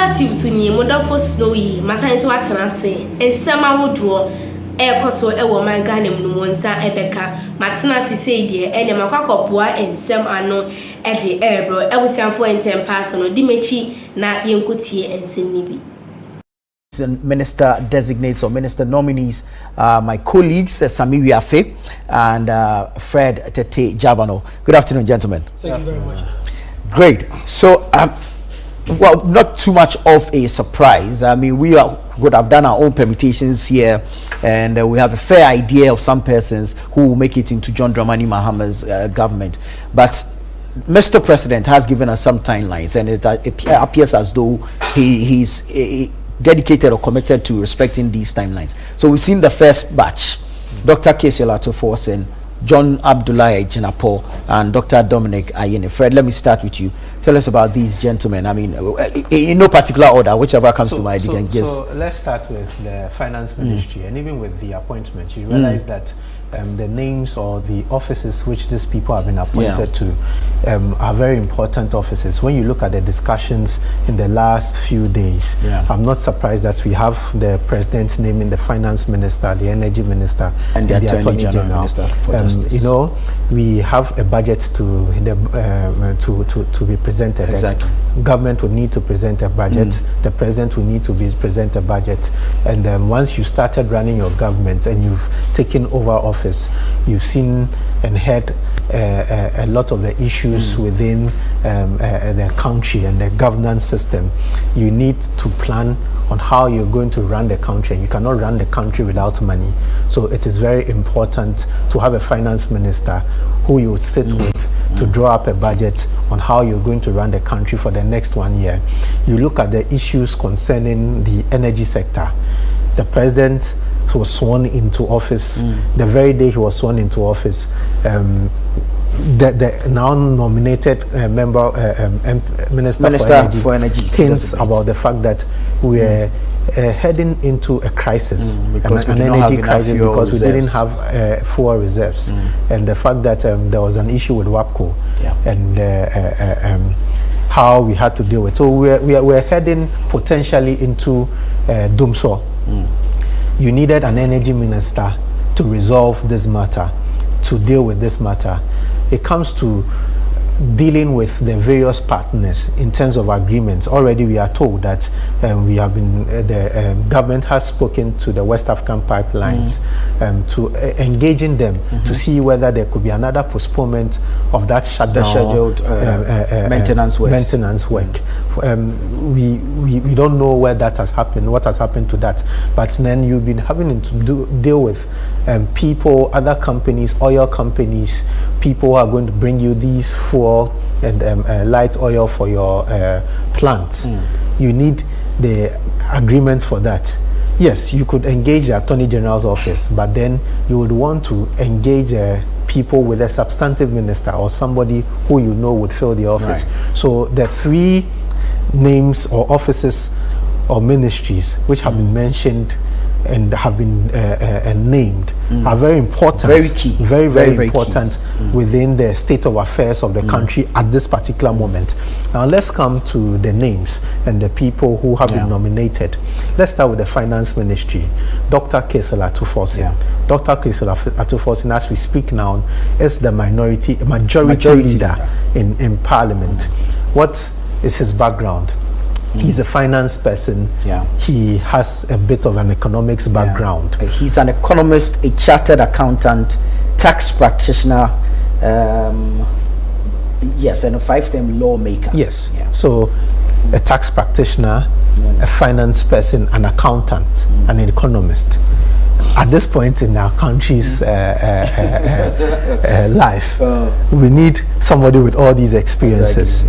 Ghanatube sunyi modafo snowy masanso atenase ensema wodo ekoso ewo man Ghana mu monsa ebeka matena sisei de ene makwakopoa ensem ano ede ebro ebusianfo entempaso no dimechi na yenkotie ensem nibi. Minister designates or minister nominees, my colleagues Sami Wiafe and Fred Tete Jabano. Good afternoon, gentlemen. Thank you very much. Great. So well, not too much of a surprise. I mean, we would have done our own permutations here, and we have a fair idea of some persons who will make it into John Dramani Mahama's government. But Mr. President has given us some timelines, and it appears as though he's dedicated or committed to respecting these timelines. So we've seen the first batch: Dr. Kesela Toforsen, John Abdullahi Jinapo, and Dr. Dominic Ayene. Fred, let me start with you. Tell us about these gentlemen. I mean, in no particular order, whichever comes to mind, you can guess. So let's start with the finance ministry, and even with the appointments, you realize that the names or the offices which these people have been appointed to are very important offices. When you look at the discussions in the last few days, I'm not surprised that we have the president naming the finance minister, the energy minister, and the attorney general minister for justice. You know, we have a budget to be presented. Exactly. Government would need to present a budget. The president will need to present a budget, and once you started running your government and you've taken over office, you've seen and heard a lot of the issues within the country and the governance system. You need to plan on how you're going to run the country. You cannot run the country without money. So it is very important to have a finance minister who you would sit with to draw up a budget on how you're going to run the country for the next 1 year. You look at the issues concerning the energy sector. The president was sworn into office. The very day he was sworn into office, the now nominated Minister for Energy hints about the fact that we are heading into a crisis, an energy crisis, because we didn't have fuel reserves, and the fact that there was an issue with WAPCO, and how we had to deal with. So we're heading potentially into doomsday. You needed an energy minister to resolve this matter, to deal with this matter. It comes to dealing with the various partners in terms of agreements. Already we are told that we have been, the government has spoken to the West African pipelines to engaging them to see whether there could be another postponement of that shutdown, scheduled maintenance work. We don't know where that has happened, what has happened to that. But then you've been having to deal with people, other companies, oil companies, people who are going to bring you these fuel and light oil for your plants. You need the agreement for that. Yes, you could engage the Attorney General's office, but then you would want to engage people with a substantive minister or somebody who you know would fill the office. Right. So the three names or offices or ministries which have been mentioned and have been named are very important, very key, very important within the state of affairs of the country at this particular moment. Now let's come to the names and the people who have been nominated. Let's start with the finance ministry. Dr. Kesela Toforsen. Dr. Kesela Toforsen, as we speak now, is the majority leader in parliament. What is his background? He's a finance person. He has a bit of an economics background. He's an economist, a chartered accountant, tax practitioner, yes, and a 5-term lawmaker. Yes. So a tax practitioner, a finance person, an accountant, an economist. At this point in our country's life, we need somebody with all these experiences.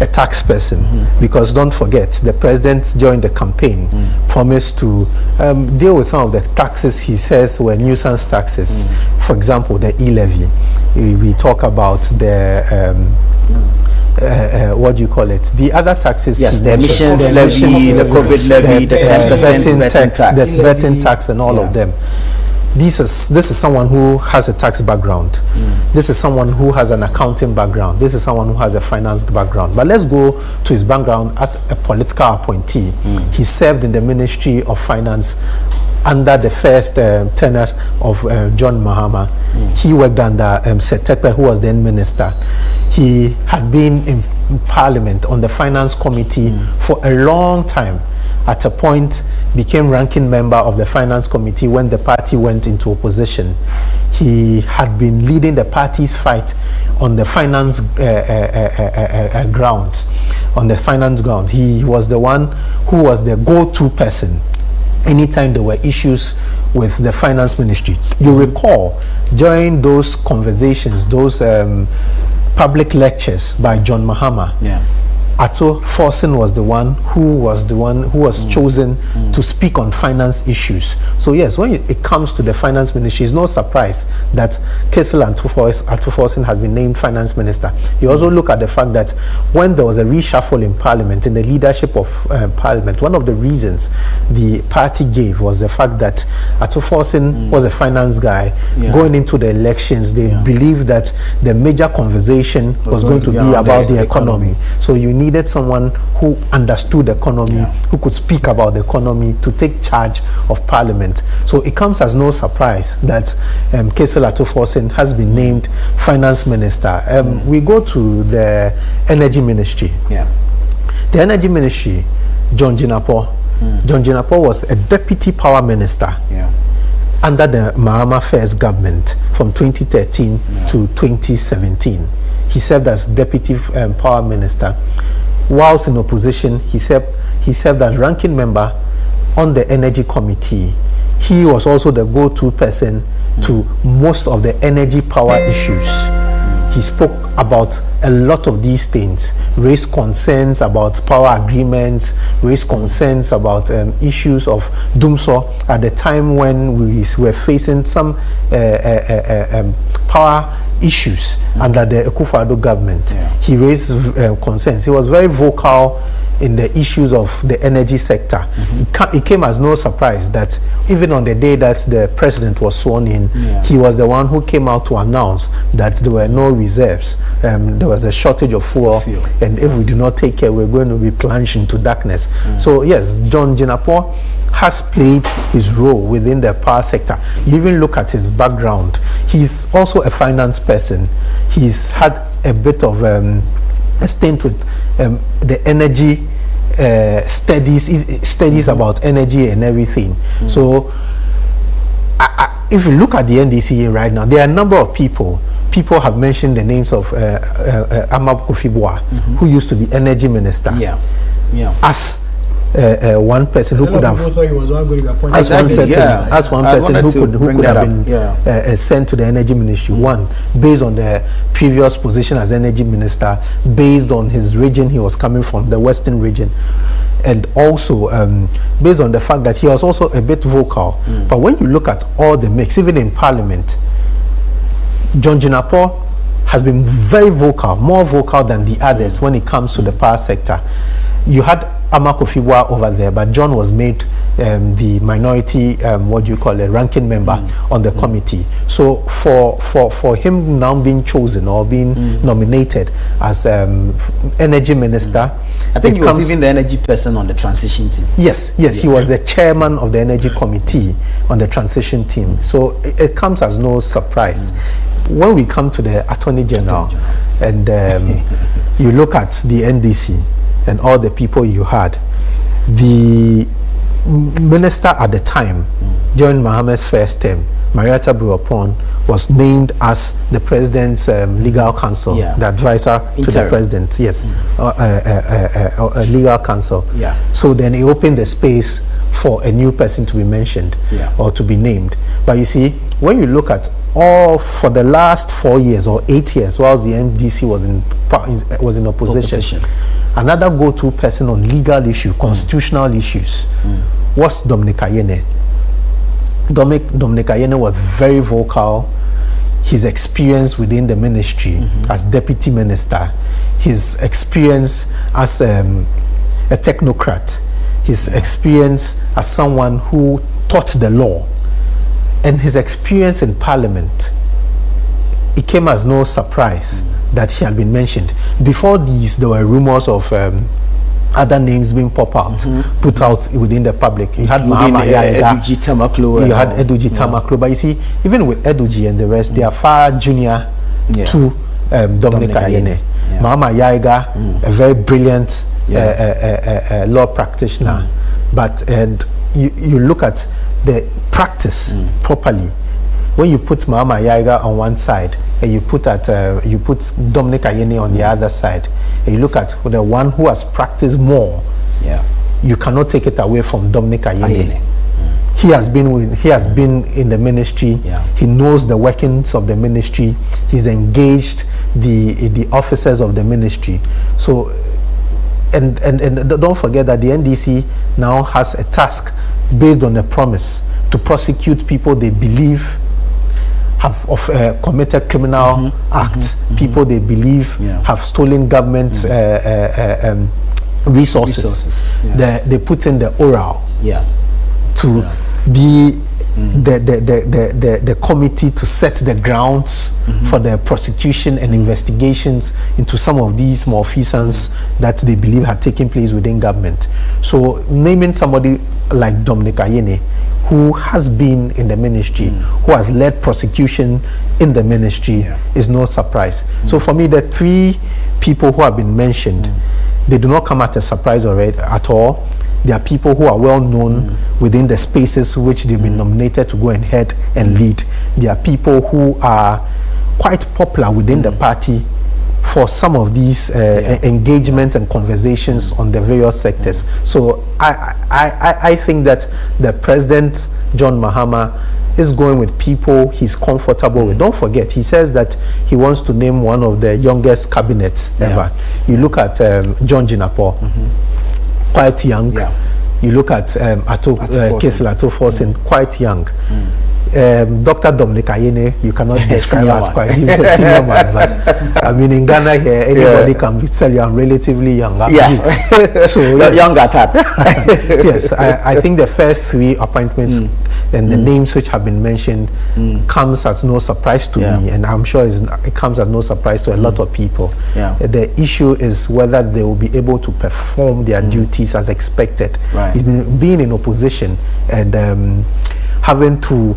A tax person, because don't forget, the president during the campaign promised to deal with some of the taxes he says were nuisance taxes. For example, the e-levy. We talk about the what do you call it? The other taxes. Yes, the emissions levy, the COVID levy, the 10% tax, the vetting tax, and all of them. this is someone who has a tax background. This is someone who has an accounting background. This is someone who has a finance background. But let's go to his background as a political appointee. He served in the Ministry of Finance under the first tenure of John Mahama. He worked under Setepe, who was then minister. He had been in Parliament on the Finance Committee for a long time. At a point, became ranking member of the Finance Committee when the party went into opposition. He had been leading the party's fight on the finance grounds. On the finance ground, he was the one who was the go-to person anytime there were issues with the finance ministry. You recall during those conversations, those public lectures by John Mahama, Atto Forson was the one who was chosen to speak on finance issues. So yes, when it comes to the finance ministry, it's no surprise that Kessel Atto Forson has been named finance minister. You also look at the fact that when there was a reshuffle in Parliament, in the leadership of Parliament, one of the reasons the party gave was the fact that Atto Forson was a finance guy. Going into the elections, they believed that the major conversation was going to be about the economy. So you needed someone who understood the economy, who could speak about the economy, to take charge of Parliament. So it comes as no surprise that Kessel Atto Forson has been named finance minister. We go to the energy ministry. The energy ministry, John Jinapor. John Jinapor was a deputy power minister under the Mahama first government from 2013 to 2017. He served as deputy power minister. Whilst in opposition, he served as ranking member on the energy committee. He was also the go-to person to most of the energy power issues. He spoke about a lot of these things, raised concerns about power agreements, raised concerns about issues of Dumso at the time when we were facing some power issues under the Akufo-Addo government. He raised concerns. He was very vocal in the issues of the energy sector. It came as no surprise that even on the day that the president was sworn in, he was the one who came out to announce that there were no reserves. There was a shortage of fuel, and if we do not take care, we're going to be plunged into darkness. So yes, John Jinapor has played his role within the power sector. You even look at his background. He's also a finance person. He's had a bit of a stint with the energy studies about energy and everything. So if you look at the NDC right now, there are a number of people have mentioned the names of Amab Kofi-Boa, who used to be energy minister, as one person who could have, as one person who could have been sent to the energy ministry. One, based on the previous position as energy minister, based on his region he was coming from, the western region, and also based on the fact that he was also a bit vocal. But when you look at all the mix, even in Parliament, John Jinapor has been very vocal, more vocal than the others when it comes to the power sector. You had Ama Kofi-Boa over there, but John was made the minority, ranking member on the committee. So for him now being chosen or being nominated as energy minister, I think he was even the energy person on the transition team. Yes, he was the chairman of the energy committee on the transition team. So it comes as no surprise. When we come to the Attorney General, and you look at the NDC and all the people you had, the minister at the time, during Mahama's first term, Marietta Buropon, was named as the president's legal counsel, the advisor to the president. Legal counsel. So then he opened the space for a new person to be mentioned or to be named. But you see, when you look at all for the last 4 years or 8 years, whilst the NDC was in opposition. Another go-to person on legal issue, constitutional issues, was Dominic Ayene. Dominic Ayene was very vocal. His experience within the ministry as deputy minister, his experience as a technocrat, his experience as someone who taught the law. and his experience in Parliament, it came as no surprise that he had been mentioned. Before these, there were rumors of other names being put out within the public. You had Mahama, Eduji Tamaklo, you had Eduji Tamaklo, but you see, even with Eduji and the rest, they are far junior to Dominic Ayene. Mahama Yaiga, a very brilliant law practitioner, but you look at the practice properly. When you put Mahama Yaiga on one side and you put Dominic Ayene on the other side, and you look at the one who has practiced more, you cannot take it away from Dominic Ayene. He has been in the ministry. He knows the workings of the ministry. He's engaged the officers of the ministry. So and don't forget that the NDC now has a task based on a promise to prosecute people they believe have committed criminal acts, people they believe have stolen government resources. They put in the oral to be the committee to set the grounds for the prosecution and investigations into some of these malfeasance that they believe had taken place within government. So naming somebody like Dominic Ayene, who has been in the ministry, who has led prosecution in the ministry, is no surprise. So for me, the three people who have been mentioned, they do not come at a surprise at all. They are people who are well known within the spaces which they've been nominated to go and head and lead. They are people who are quite popular within the party for some of these engagements and conversations on the various sectors. So I think that the President, John Mahama, is going with people he's comfortable with. Don't forget, he says that he wants to name one of the youngest cabinets ever. You look at John Jinapo, quite young. You look at Kesla Atoforsen, quite young. Dr. Dominic Ayene, you cannot describe as quite, he's a senior man, but I mean in Ghana here, anybody can tell you I'm relatively young. So young at heart. Yes, I think the first three appointments and the names which have been mentioned comes as no surprise to me, and I'm sure it comes as no surprise to a lot of people. The issue is whether they will be able to perform their duties as expected. Being in opposition and having to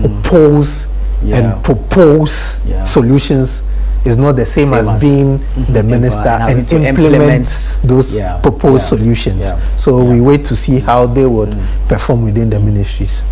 oppose and propose solutions is not the same as being the minister and implement those proposed solutions. So we wait to see how they would perform within the ministries.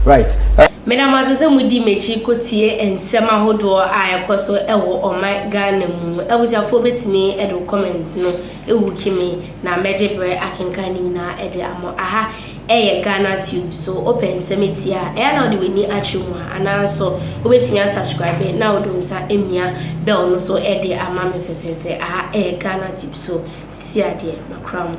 Right. Madam Azese mudi mechi kotie ensema hodo a ekoso ewo oman Ghana mu ewusiafo betimi edo comment no ewukimi na mejebre akenkani na ede amo aha Ghanatube. So open semetia na odi weni achimu ana so obetimi subscribe na odonsa emia bell no so ede ama me fefefe aha Ghanatube. So siade makram.